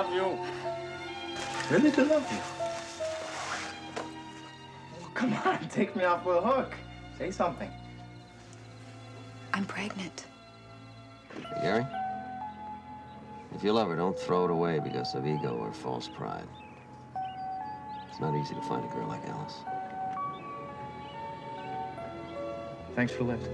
love you. Really do love you. Oh, come on, take me off the hook. Say something. I'm pregnant. Hey, Gary, if you love her, don't throw it away because of ego or false pride. It's not easy to find a girl like Alice. Thanks for the lift.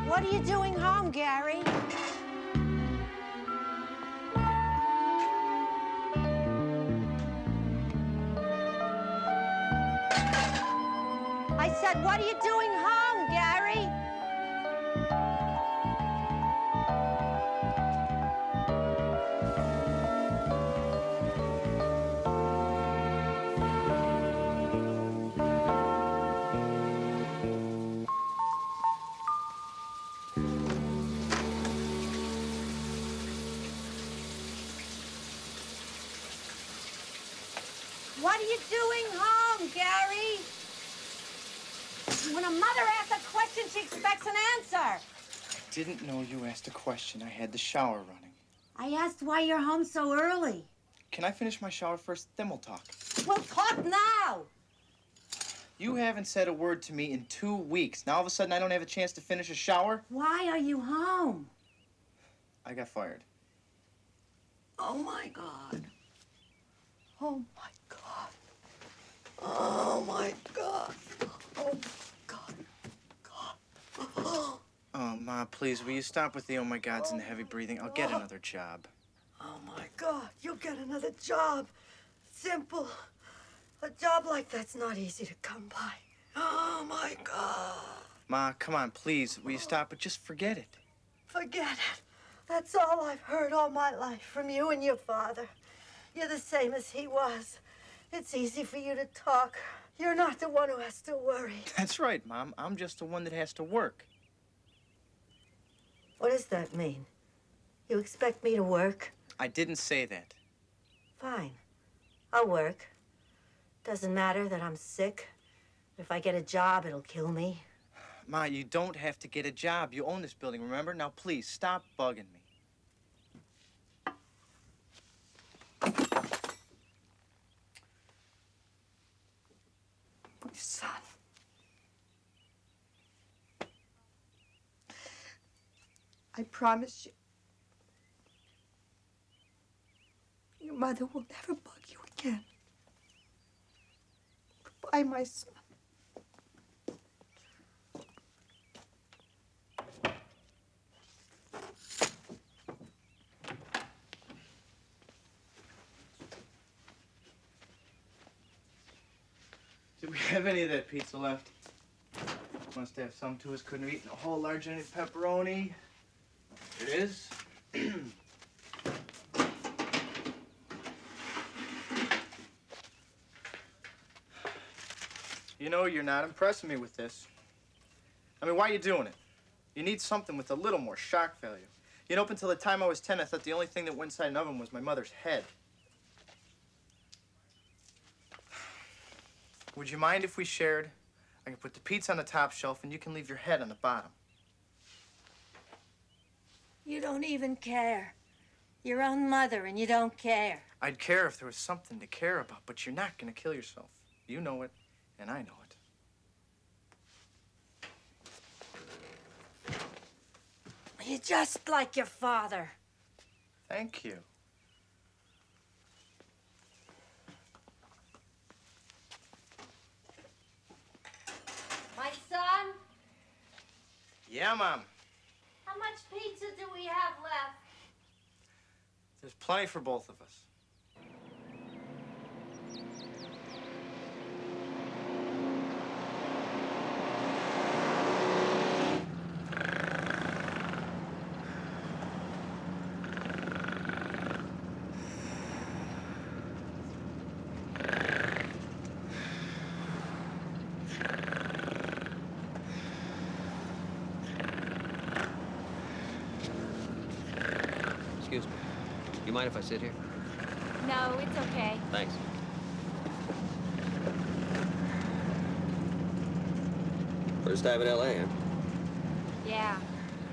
What are you doing home, Gary? I said, what are you doing home, Gary? What are you doing home, Gary? When a mother asks a question, she expects an answer. Didn't know you asked a question. I had the shower running. I asked why you're home so early. Can I finish my shower first? Then we'll talk. We'll talk now. You haven't said a word to me in 2 weeks. Now all of a sudden I don't have a chance to finish a shower? Why are you home? I got fired. Oh, my God. Oh, my God. Oh, my God. Oh, God. God. Oh, Ma, please, will you stop with the oh my gods and the heavy breathing? I'll get another job. Oh, my God. You'll get another job. Simple. A job like that's not easy to come by. Oh, my God. Ma, come on, please. Will you stop? But just forget it. Forget it. That's all I've heard all my life from you and your father. You're the same as he was. It's easy for you to talk. You're not the one who has to worry. That's right, Mom. I'm just the one that has to work. What does that mean? You expect me to work? I didn't say that. Fine. I'll work. Doesn't matter that I'm sick. If I get a job, it'll kill me. Ma, you don't have to get a job. You own this building, remember? Now, please, stop bugging me. My son. I promise you, your mother will never bug you again. Goodbye, my son. Do we have any of that pizza left? Must have some to us. Couldn't have eaten a whole large onion pepperoni. Here it is. You know, you're not impressing me with this. I mean, why are you doing it? You need something with a little more shock value. You know, up until the time I was 10, I thought the only thing that went inside an oven was my mother's head. Would you mind if we shared? I can put the pizza on the top shelf and you can leave your head on the bottom. You don't even care. Your own mother, and you don't care. I'd care if there was something to care about, but you're not gonna kill yourself. You know it, and I know it. You're just like your father. Thank you. My son, Yeah, Mom. how much pizza do we have left? There's plenty for both of us. Excuse me. You mind if I sit here? No, it's okay. Thanks. First time in L.A., huh? Yeah.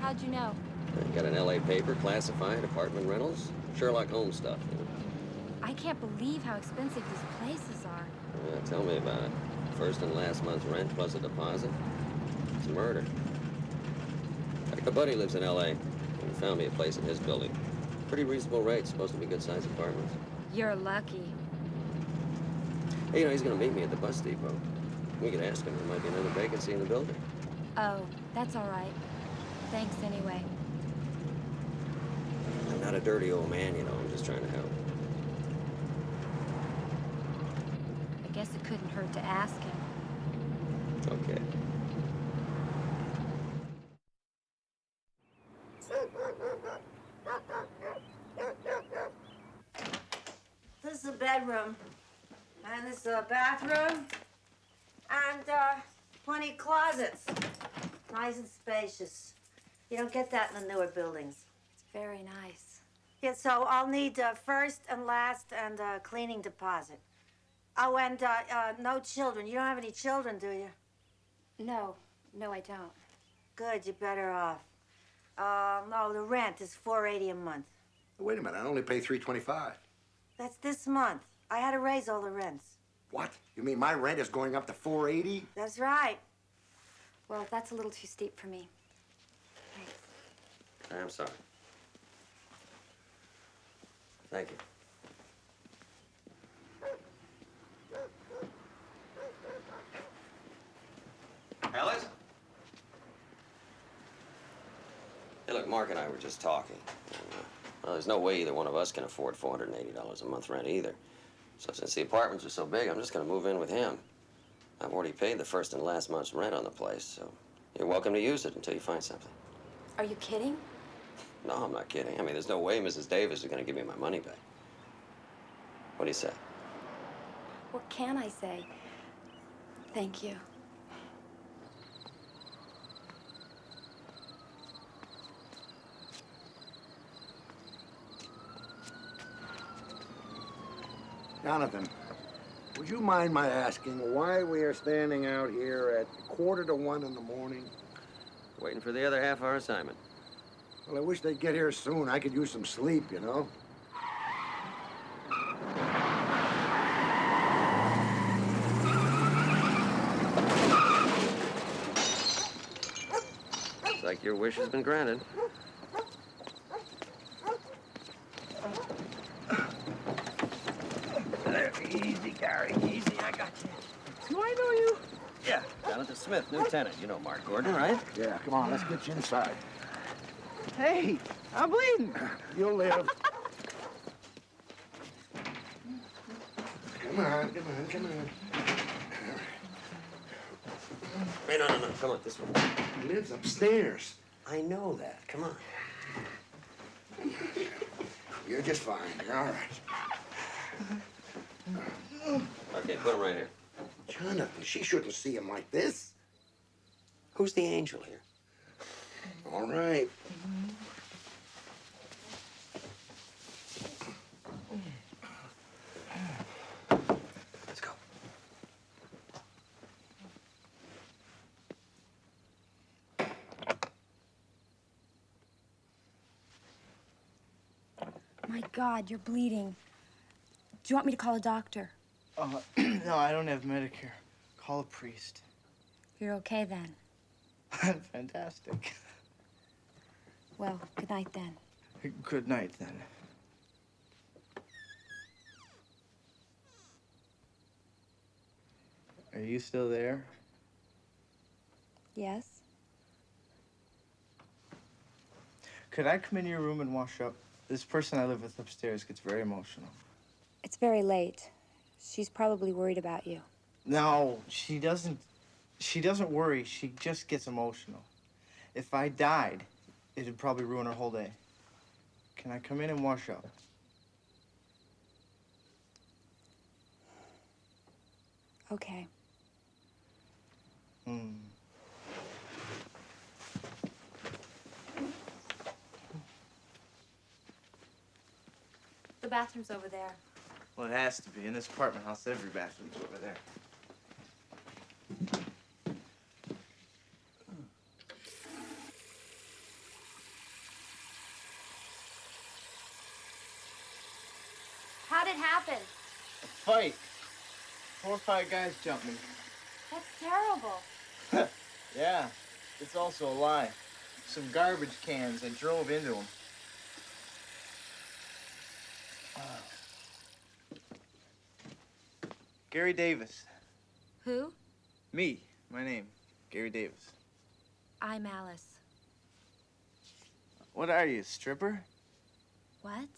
How'd you know? Got an L.A. paper, classified, apartment rentals, Sherlock Holmes stuff, you know? I can't believe how expensive these places are. Yeah, tell me about it. First and last month's rent plus a deposit. It's murder. Like a buddy lives in L.A. and found me a place in his building. Pretty reasonable rate, supposed to be good-sized apartments. You're lucky. Hey, you know, he's gonna meet me at the bus depot. We could ask him. There might be another vacancy in the building. Oh, that's all right. Thanks anyway. I'm not a dirty old man, you know. I'm just trying to help. I guess it couldn't hurt to ask him. Okay. This is a bedroom, and this is a bathroom, and plenty of closets. Nice and spacious. You don't get that in the newer buildings. It's very nice. Yeah, so I'll need first and last and cleaning deposit. Oh, and no children. You don't have any children, do you? No, I don't. Good, you're better off. No, the rent is $4.80 a month. Wait a minute, I only pay $3.25. That's this month. I had to raise all the rents. What? You mean my rent is going up to $4.80? That's right. Well, that's a little too steep for me. Thanks. I'm sorry. Thank you. Alice? Hey, look, Mark and I were just talking. Well, there's no way either one of us can afford $480 a month rent either. So since the apartments are so big, I'm just gonna move in with him. I've already paid the first and last month's rent on the place, so you're welcome to use it until you find something. Are you kidding? No, I'm not kidding. I mean, there's no way Mrs. Davis is gonna give me my money back. What do you say? What can I say? Thank you. Jonathan, would you mind my asking why we are standing out here at 1:45 in the morning? Waiting for the other half of our assignment. Well, I wish they'd get here soon. I could use some sleep, you know? Looks like your wish has been granted. Easy, Gary, easy. I got you. Do I know you? Yeah, Jonathan Smith, lieutenant. You know Mark Gordon, right? Yeah, come on, let's get you inside. Hey, I'm bleeding. You'll live. Come on, come on, come on. Hey, no. Come on, this way. He lives upstairs. I know that. Come on. You're just fine. You're all right. Okay, put him right here. Jonathan, she shouldn't see him like this. Who's the angel here? All right. Let's go. My God, you're bleeding. Do you want me to call a doctor? No, I don't have Medicare. Call a priest. You're okay then. Fantastic. Well, good night then. Good night, then. Are you still there? Yes? Could I come in your room and wash up? This person I live with upstairs gets very emotional. It's very late. She's probably worried about you. No, she doesn't. She doesn't worry. She just gets emotional. If I died, it'd probably ruin her whole day. Can I come in and wash up? Okay. Hmm. The bathroom's over there. Well, it has to be. In this apartment house, every bathroom's over there. How'd it happen? A fight. 4 or 5 guys jumped me. That's terrible. Yeah, it's also a lie. Some garbage cans. I drove into them. Gary Davis. Who? Me. My name. Gary Davis. I'm Alice. What are you, a stripper? What?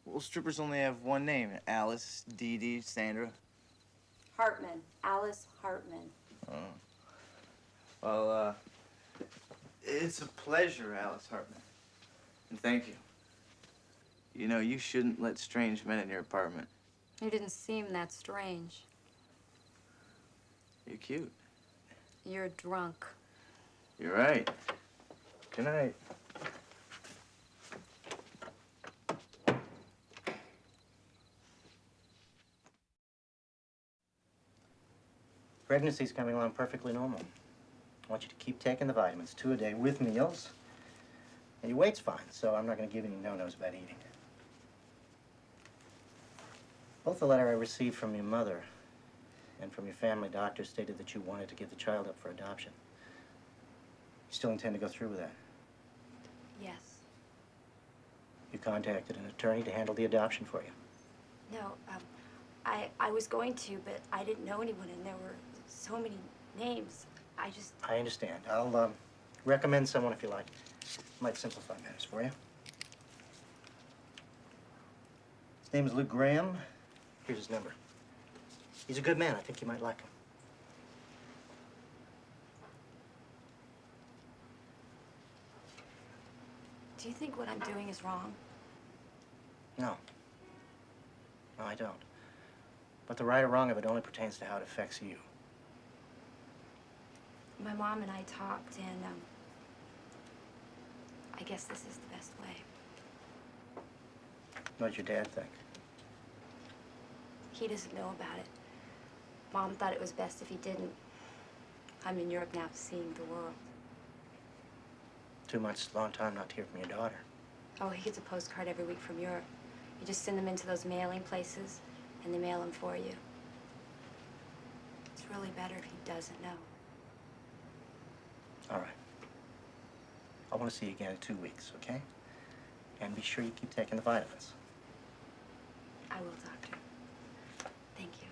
Well, strippers only have one name. Alice, Dee Dee, Sandra. Hartman. Alice Hartman. Oh. Well, it's a pleasure, Alice Hartman. And thank you. You know, you shouldn't let strange men in your apartment. You didn't seem that strange. You're cute. You're drunk. You're right. Good night. Pregnancy's coming along perfectly normal. I want you to keep taking the vitamins, 2 a day with meals. And your weight's fine, so I'm not going to give any no-nos about eating. Both the letter I received from your mother and from your family doctor stated that you wanted to give the child up for adoption. You still intend to go through with that? Yes. You contacted an attorney to handle the adoption for you. No, I was going to, but I didn't know anyone, and there were so many names. I understand. I'll recommend someone if you like. Might simplify matters for you. His name is Luke Graham. Here's his number. He's a good man. I think you might like him. Do you think what I'm doing is wrong? No. No, I don't. But the right or wrong of it only pertains to how it affects you. My mom and I talked, and I guess this is the best way. What'd your dad think? He doesn't know about it. Mom thought it was best if he didn't. I'm in Europe now, seeing the world. 2 months is a long time not to hear from your daughter. Oh, he gets a postcard every week from Europe. You just send them into those mailing places, and they mail them for you. It's really better if he doesn't know. All right. I want to see you again in 2 weeks, okay? And be sure you keep taking the vitamins. I will, Doctor. Thank you.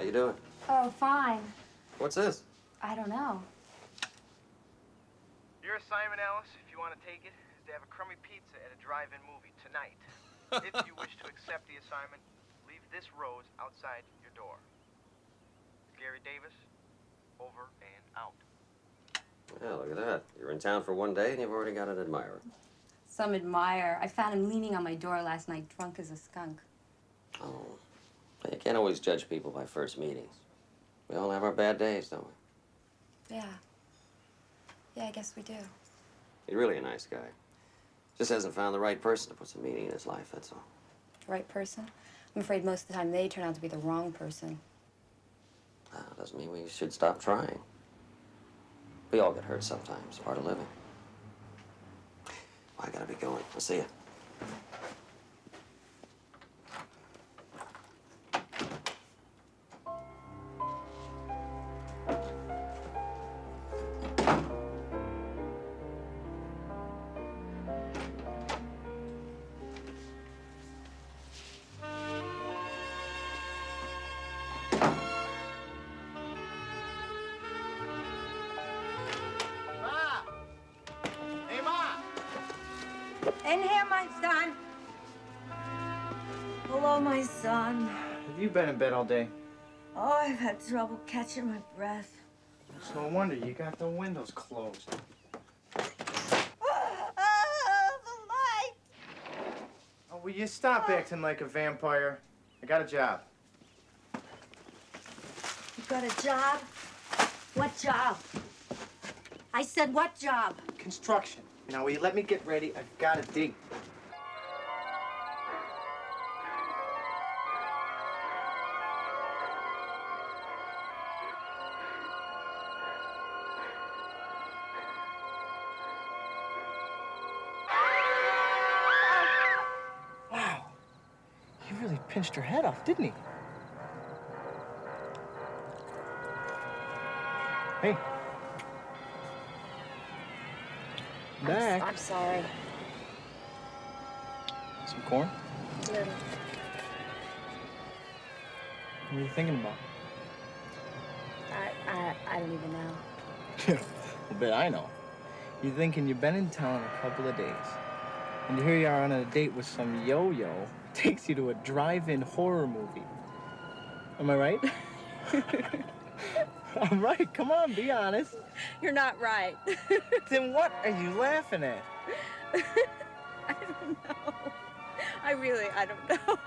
you doing? Oh, fine. What's this? I don't know. Your assignment, Alice, if you want to take it, is to have a crummy pizza at a drive-in movie tonight. If you wish to accept the assignment, leave this rose outside your door. Gary Davis, over and out. Yeah, look at that. You're in town for one day and you've already got an admirer. Some admirer. I found him leaning on my door last night, drunk as a skunk. Oh. Well, you can't always judge people by first meetings. We all have our bad days, don't we? Yeah. Yeah, I guess we do. He's really a nice guy. Just hasn't found the right person to put some meaning in his life, that's all. Right person? I'm afraid most of the time they turn out to be the wrong person. Doesn't mean we should stop trying. We all get hurt sometimes, part of living. Well, I gotta be going. I'll see you. In here, my son. Hello, my son. Have you been in bed all day? Oh, I've had trouble catching my breath. It's no wonder you got the windows closed. The light! Oh, will you stop acting like a vampire? I got a job. You got a job? What job? I said, what job? Construction. Now, will you let me get ready? I've got a date. Wow. He really pinched her head off, didn't he? Hey. Back. I'm sorry. Some corn? Little. What are you thinking about? I don't even know. Well, bet I know. You're thinking you've been in town a couple of days, and here you are on a date with some yo-yo takes you to a drive-in horror movie. Am I right? I'm right. Come on, be honest. You're not right. Then what are you laughing at? I don't know. I don't know.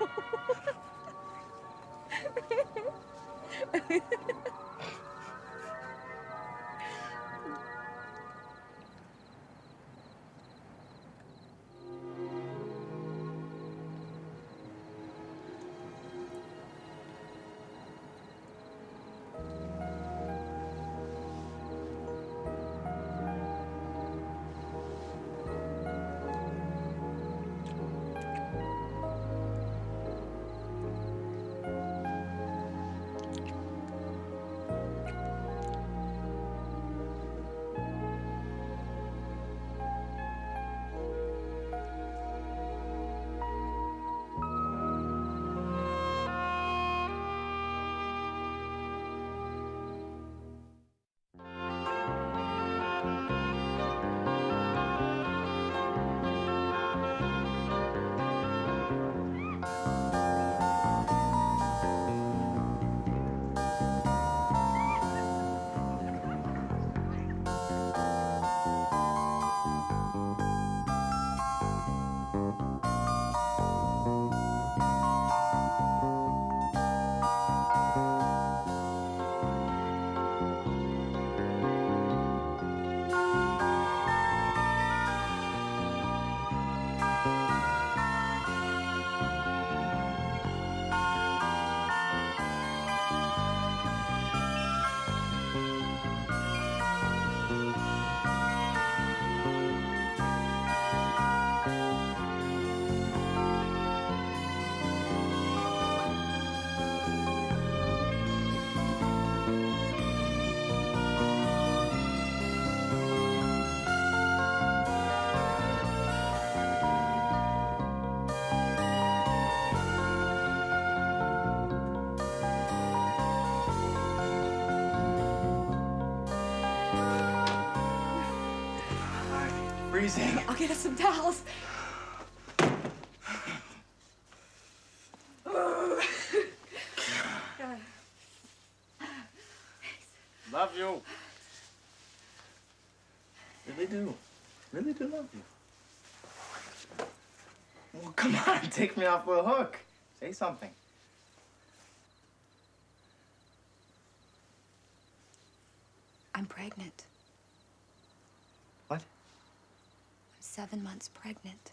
freezing. I'll get us some towels. Love you. Really do. Really do love you. Well, come on, take me off the hook. Say something. I'm pregnant. What? I'm 7 months pregnant.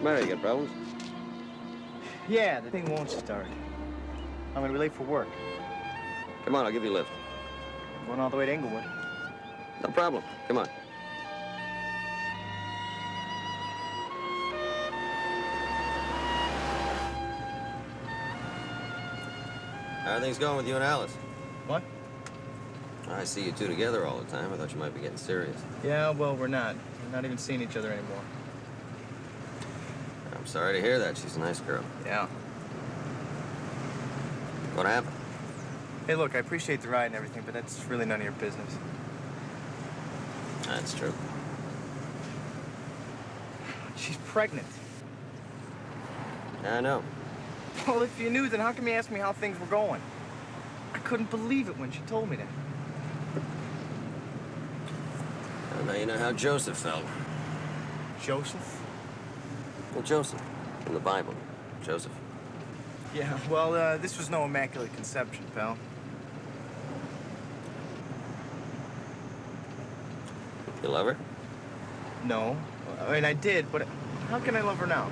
Mary, you got problems? Yeah, the thing won't start. I'm gonna be late for work. Come on, I'll give you a lift. I'm going all the way to Inglewood. No problem. Come on. How are things going with you and Alice? What? I see you two together all the time. I thought you might be getting serious. Yeah, well, we're not. We're not even seeing each other anymore. I'm sorry to hear that. She's a nice girl. Yeah. What happened? Hey, look, I appreciate the ride and everything, but that's really none of your business. That's true. She's pregnant. I know. Well, if you knew, then how come you asked me how things were going? I couldn't believe it when she told me that. Well, now you know how Joseph felt. Joseph? Well, Joseph. In the Bible. Joseph. Yeah, well, this was no immaculate conception, pal. You love her? No. I mean, I did, but how can I love her now?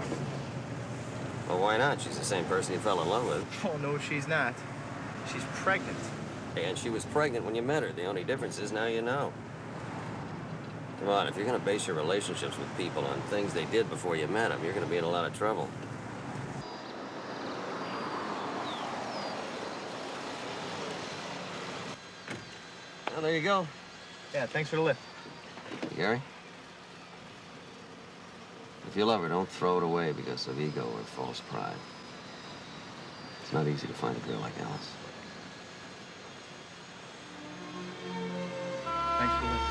Well, why not? She's the same person you fell in love with. Oh, no, she's not. She's pregnant. And she was pregnant when you met her. The only difference is now you know. Come on, if you're going to base your relationships with people on things they did before you met them, you're going to be in a lot of trouble. Well, there you go. Yeah, thanks for the lift. Gary? If you love her, don't throw it away because of ego or false pride. It's not easy to find a girl like Alice. Thanks for the lift.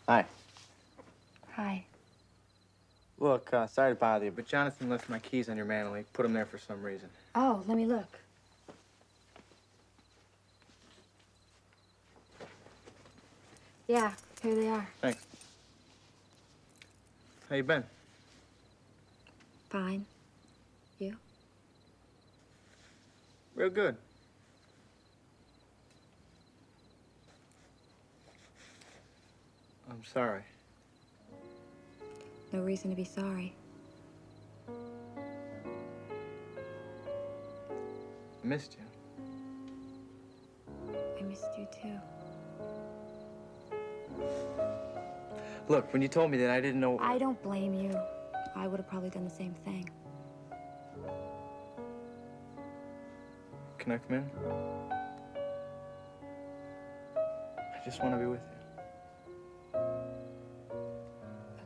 Hi. Hi. Look, sorry to bother you, but Jonathan left my keys on your mantel. He put them there for some reason. Oh, let me look. Yeah, here they are. Thanks. How you been? Fine. You? Real good. I'm sorry. No reason to be sorry. I missed you. I missed you too. Look, when you told me that, I didn't know... I don't blame you. I would have probably done the same thing. Can I come in? I just want to be with you.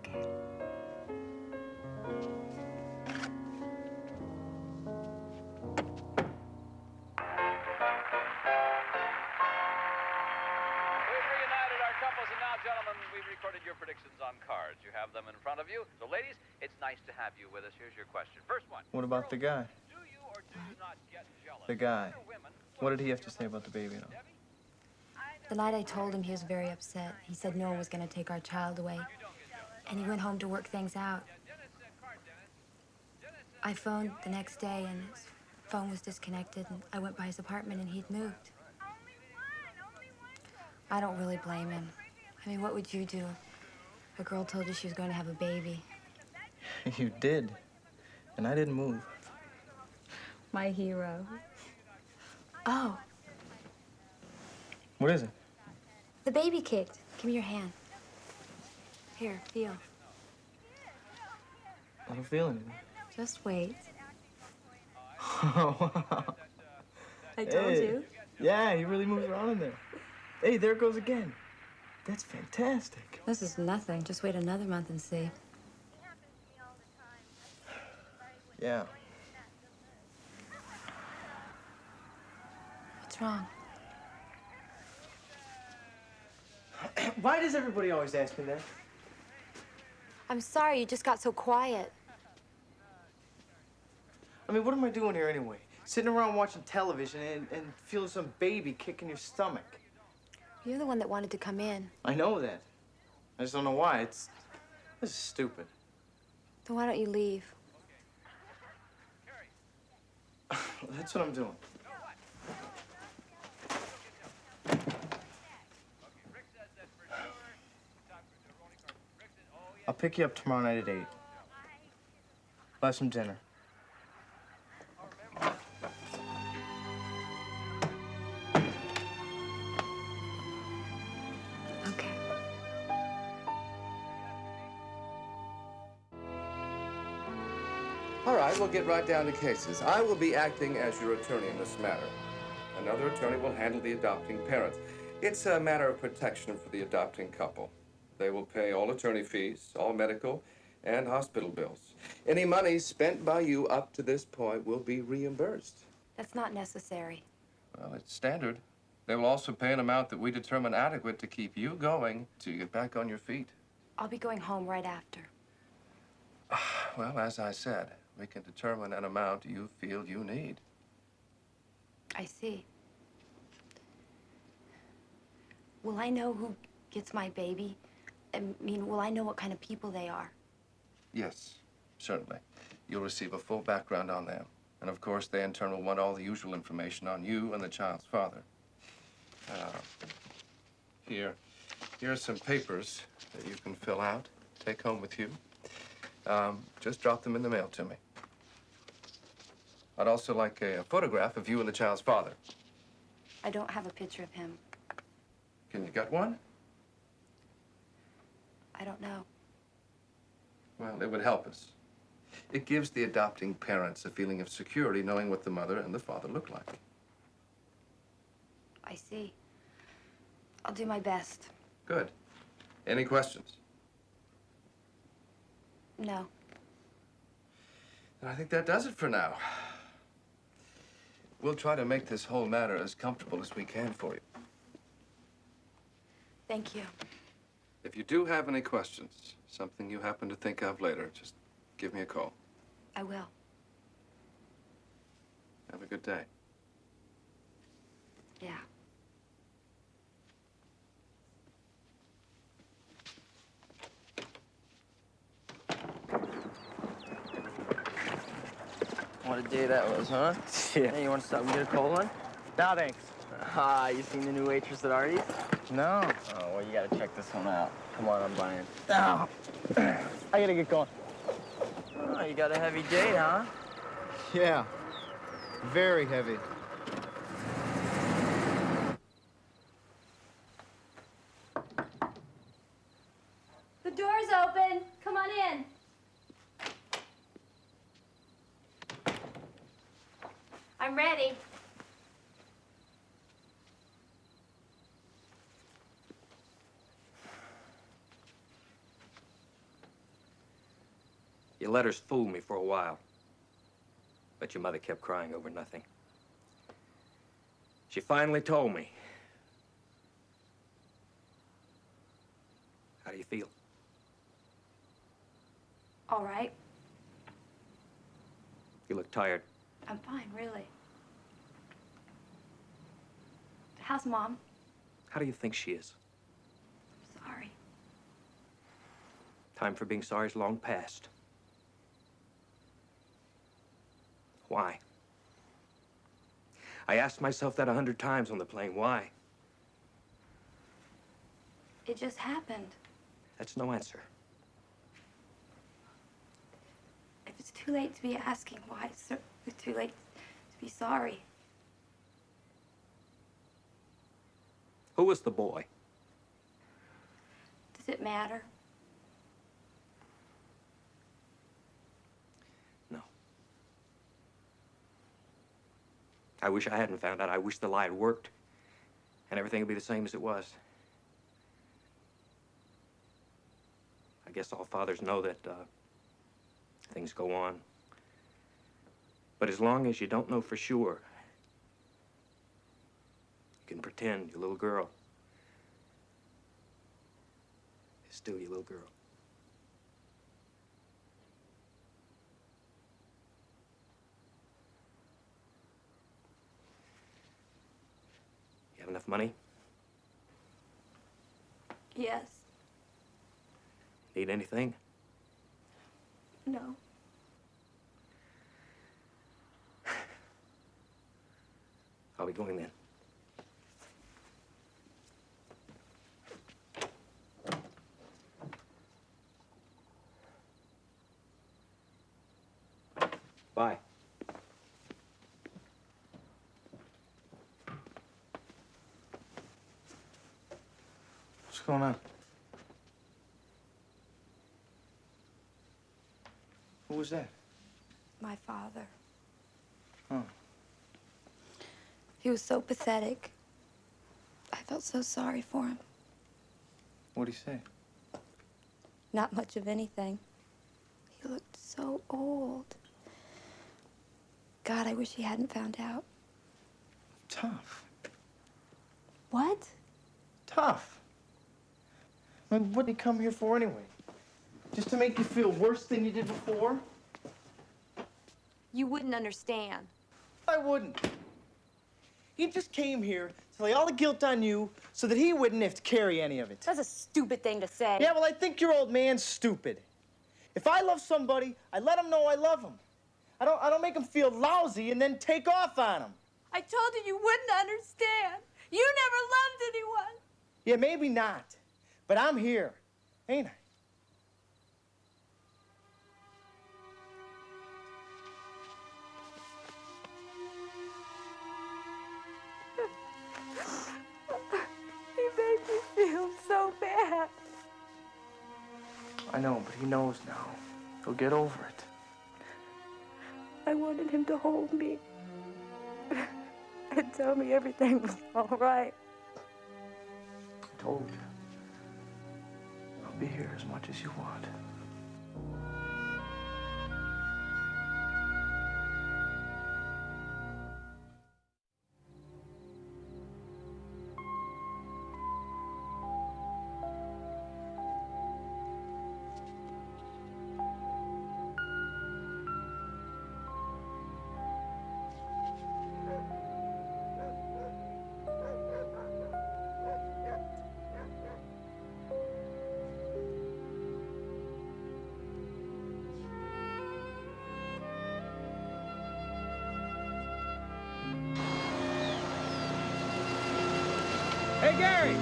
Okay. We've reunited our couples, and now, gentlemen, we've recorded your predictions on cards. You have them in front of you. So, ladies, it's nice to have you with us. Here's your question. First one. What about the guy? Do you or do you not get jealous? The guy. Other women What did he have to say about the baby and all? The night I told him, he was very upset. He said no one was going to take our child away. And he went home to work things out. Dennis, card, Dennis. Dennis, I phoned the next day and his phone was disconnected, and I went by his apartment and he'd moved. I don't really blame him. I mean, what would you do? A girl told you she was going to have a baby. You did. And I didn't move. My hero. Oh, What is it? the baby kicked. Give me your hand. Here, feel. I don't feel anything. Just wait. Oh, wow. I told Hey. you. Yeah, he really moves around in there. Hey, there it goes again. That's fantastic. This is nothing. Just wait another month and see. Yeah. What's wrong? Why does everybody always ask me that? I'm sorry, you just got so quiet. I mean, what am I doing here anyway? Sitting around watching television and feeling some baby kick in your stomach. You're the one that wanted to come in. I know that. I just don't know why. This is stupid. Then why don't you leave? That's what I'm doing. I'll pick you up tomorrow night at 8. Buy some dinner. Okay. All right, we'll get right down to cases. I will be acting as your attorney in this matter. Another attorney will handle the adopting parents. It's a matter of protection for the adopting couple. They will pay all attorney fees, all medical, and hospital bills. Any money spent by you up to this point will be reimbursed. That's not necessary. Well, it's standard. They will also pay an amount that we determine adequate to keep you going till you get back on your feet. I'll be going home right after. Well, as I said, we can determine an amount you feel you need. I see. Will I know who gets my baby? I mean, will I know what kind of people they are? Yes, certainly. You'll receive a full background on them. And of course, they in turn will want all the usual information on you and the child's father. Here are some papers that you can fill out, take home with you. Just drop them in the mail to me. I'd also like a photograph of you and the child's father. I don't have a picture of him. Can you get one? I don't know. Well, it would help us. It gives the adopting parents a feeling of security knowing what the mother and the father look like. I see. I'll do my best. Good. Any questions? No. And I think that does it for now. We'll try to make this whole matter as comfortable as we can for you. Thank you. If you do have any questions, something you happen to think of later, just give me a call. I will. Have a good day. Yeah. What a day that was, huh? Yeah. Hey, you want to stop and get a cold one? No, thanks. Ah, you seen the new waitress at Artie's? No. Oh, well, you gotta check this one out. Come on, I'm buying. No. I gotta get going. Oh, you got a heavy day, huh? Yeah. Very heavy. The door's open. Come on in. I'm ready. Your letters fooled me for a while. But your mother kept crying over nothing. She finally told me. How do you feel? All right. You look tired. I'm fine, really. How's Mom? How do you think she is? Sorry. Time for being sorry is long past. Why? I asked myself that 100 times on the plane. Why? It just happened. That's no answer. If it's too late to be asking why, it's certainly too late to be sorry. Who was the boy? Does it matter? No. I wish I hadn't found out. I wish the lie had worked, and everything would be the same as it was. I guess all fathers know that things go on. But as long as you don't know for sure, you can pretend your little girl is still your little girl. You have enough money? Yes. Need anything? No. I'll be going then. Bye. What's going on? Who was that? My father. Oh. He was so pathetic. I felt so sorry for him. What'd he say? Not much of anything. He looked so old. God, I wish he hadn't found out. Tough. What? Tough. I mean, what did he come here for anyway? Just to make you feel worse than you did before? You wouldn't understand. I wouldn't. He just came here to lay all the guilt on you so that he wouldn't have to carry any of it. That's a stupid thing to say. Yeah, well, I think your old man's stupid. If I love somebody, I let him know I love him. I don't make him feel lousy and then take off on him. I told you you wouldn't understand. You never loved anyone. Yeah, maybe not. But I'm here, ain't I? He made me feel so bad. I know, but he knows now. He'll get over it. I wanted him to hold me and tell me everything was all right. I told you. I'll be here as much as you want. Hey, Gary!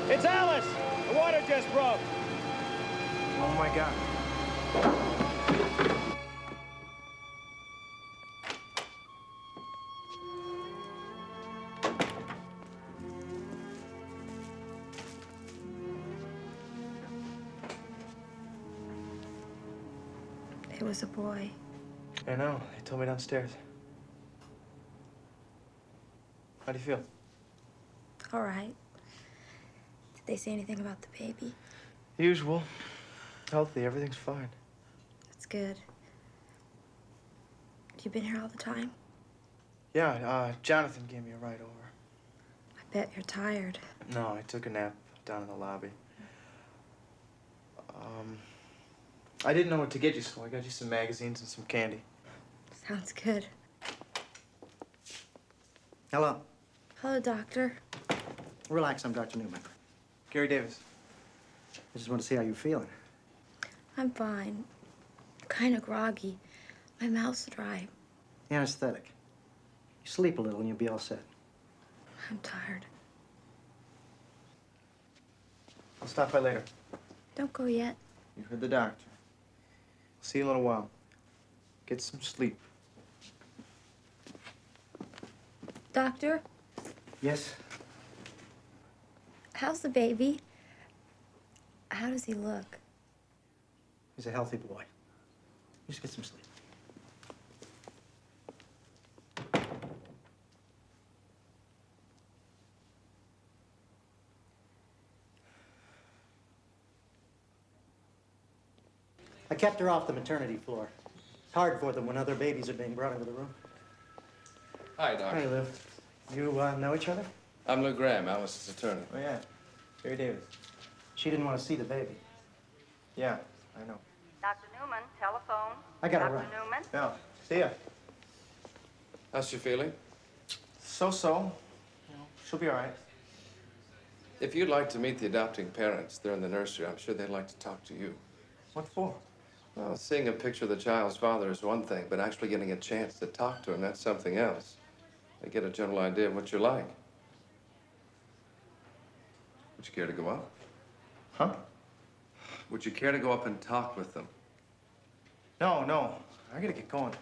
It's Alice! The water just broke. Oh, my God. It was a boy. I know. They told me downstairs. How do you feel? All right. Did they say anything about the baby? Usual. Healthy. Everything's fine. That's good. You been here all the time? Yeah, Jonathan gave me a ride over. I bet you're tired. No, I took a nap down in the lobby. I didn't know what to get you, so I got you some magazines and some candy. Sounds good. Hello. Hello, doctor. Relax, I'm Dr. Newman. Gary Davis. I just want to see how you're feeling. I'm fine. Kind of groggy. My mouth's dry. Anesthetic. You sleep a little and you'll be all set. I'm tired. I'll stop by later. Don't go yet. You heard the doctor. See you in a little while. Get some sleep. Doctor, Yes? how's the baby? How does he look? He's a healthy boy. Just get some sleep. I kept her off the maternity floor. It's hard for them when other babies are being brought into the room. Hi, Doc. Hey, Lou. You know each other? I'm Lou Graham, Alice's attorney. Oh, yeah. Gary Davis. She didn't want to see the baby. Yeah, I know. Dr. Newman, telephone. I gotta Dr. run. Newman? Yeah, see ya. How's she feeling? So-so. You know, she'll be all right. If you'd like to meet the adopting parents, they're in the nursery. I'm sure they'd like to talk to you. What for? Well, seeing a picture of the child's father is one thing, but actually getting a chance to talk to him, that's something else. They get a general idea of what you're like. Would you care to go up? Huh? Would you care to go up and talk with them? No. I gotta get going.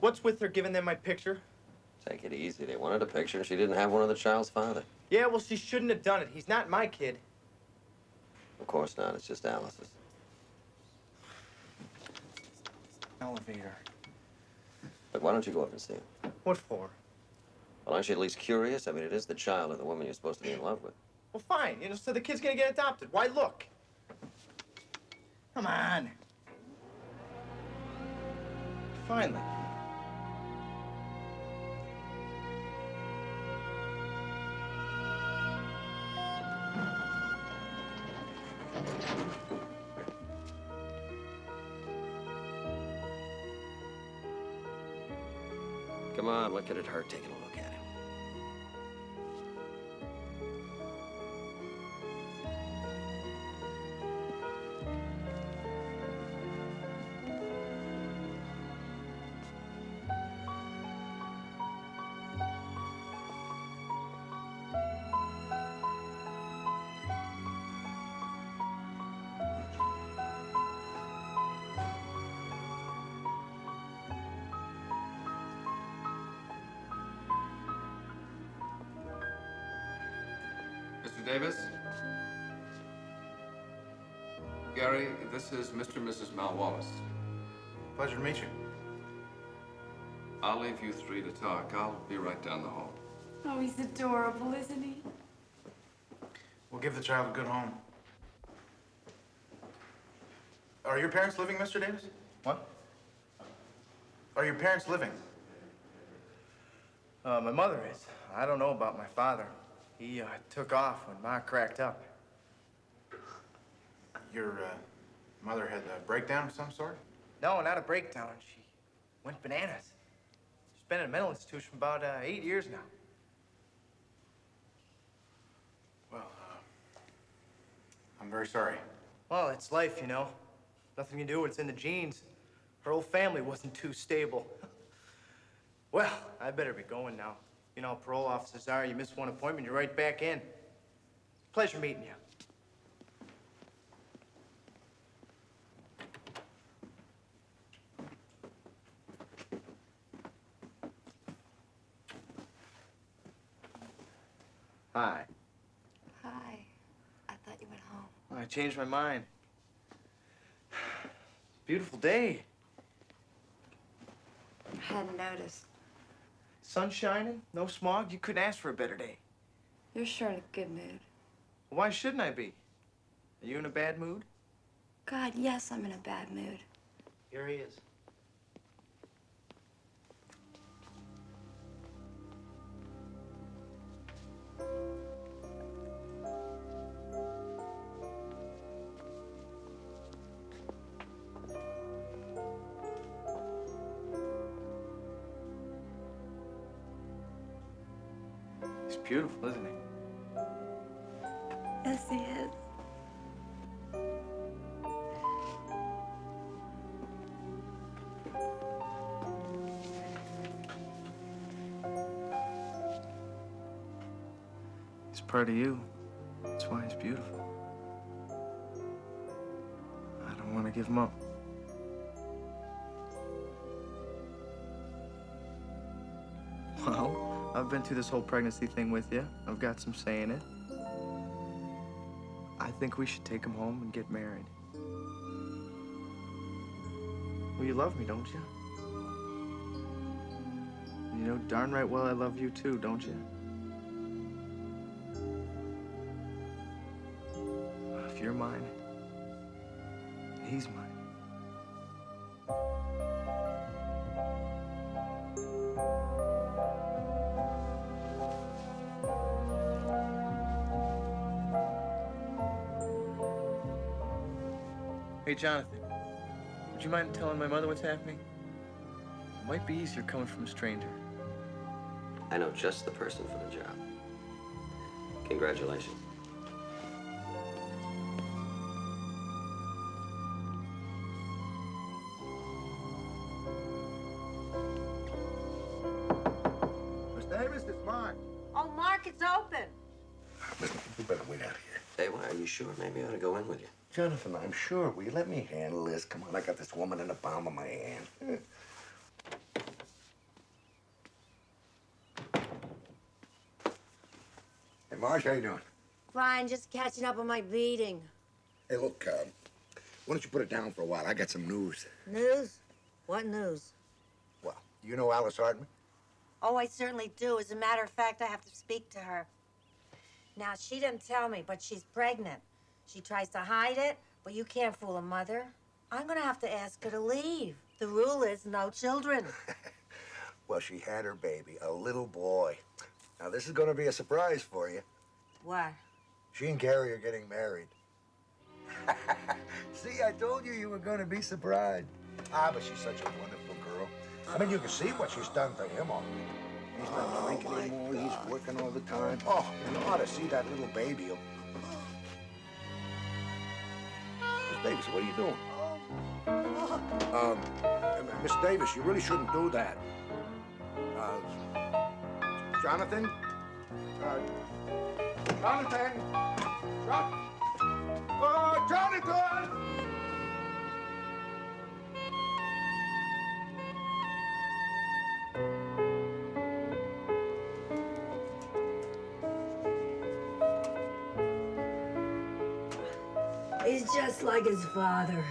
What's with her giving them my picture? Take it easy. They wanted a picture, and she didn't have one of the child's father. Yeah, well, she shouldn't have done it. He's not my kid. Of course not. It's just Alice's. Elevator. But why don't you go up and see him? What for? Well, aren't you at least curious? I mean, it is the child of the woman you're supposed to be in love with. Well, fine. You know, so the kid's gonna get adopted. Why look? Come on. Finally. Come on, what could it hurt taking a look at him? Mr. Davis? Gary, this is Mr. and Mrs. Mal Wallace. Pleasure to meet you. I'll leave you three to talk. I'll be right down the hall. Oh, he's adorable, isn't he? We'll give the child a good home. Are your parents living, Mr. Davis? What? Are your parents living? My mother is. I don't know about my father. He took off when Ma cracked up. Your mother had a breakdown of some sort? No, not a breakdown. She went bananas. She's been in a mental institution for about 8 years now. Well, I'm very sorry. Well, it's life, you know. Nothing you can do, it's in the genes. Her whole family wasn't too stable. Well, I better be going now. You know how parole officers are. You miss one appointment, you're right back in. Pleasure meeting you. Hi. Hi. I thought you went home. I changed my mind. Beautiful day. I hadn't noticed. Sun shining, no smog. You couldn't ask for a better day. You're sure in a good mood. Why shouldn't I be? Are you in a bad mood? God, yes, I'm in a bad mood. Here he is. beautiful, isn't he? Yes, he is. He's part of you. That's why he's beautiful. I don't want to give him up. Well, I've been through this whole pregnancy thing with you. I've got some say in it. I think we should take him home and get married. Well, you love me, don't you? You know darn right well I love you too, don't you? If you're mine, he's mine. Hey, Jonathan, would you mind telling my mother what's happening? It might be easier coming from a stranger. I know just the person for the job. Congratulations. Miss Davis, it's Mark. Oh, Mark, it's open. Listen, we better wait out here. Hey, why, are you sure? Maybe I ought to go in with you. Jonathan, I'm sure. Will you let me handle this? Come on, I got this woman in the palm of my hand. Hey, Marge, how you doing? Fine, just catching up on my beating. Hey, look, why don't you put it down for a while? I got some news. News? What news? Well, you know Alice Hartman? Oh, I certainly do. As a matter of fact, I have to speak to her. Now, she didn't tell me, but she's pregnant. She tries to hide it, but you can't fool a mother. I'm gonna have to ask her to leave. The rule is no children. Well, she had her baby, a little boy. Now, this is gonna be a surprise for you. What? She and Gary are getting married. See, I told you you were gonna be surprised. Ah, but she's such a wonderful girl. I mean, you can see what she's done for him already. He's not drinking anymore. He's working all the time. Oh, you ought to see that little baby. Miss Davis, what are you doing? Miss Davis, you really shouldn't do that. Jonathan? Jonathan! Jonathan! He's just like his father.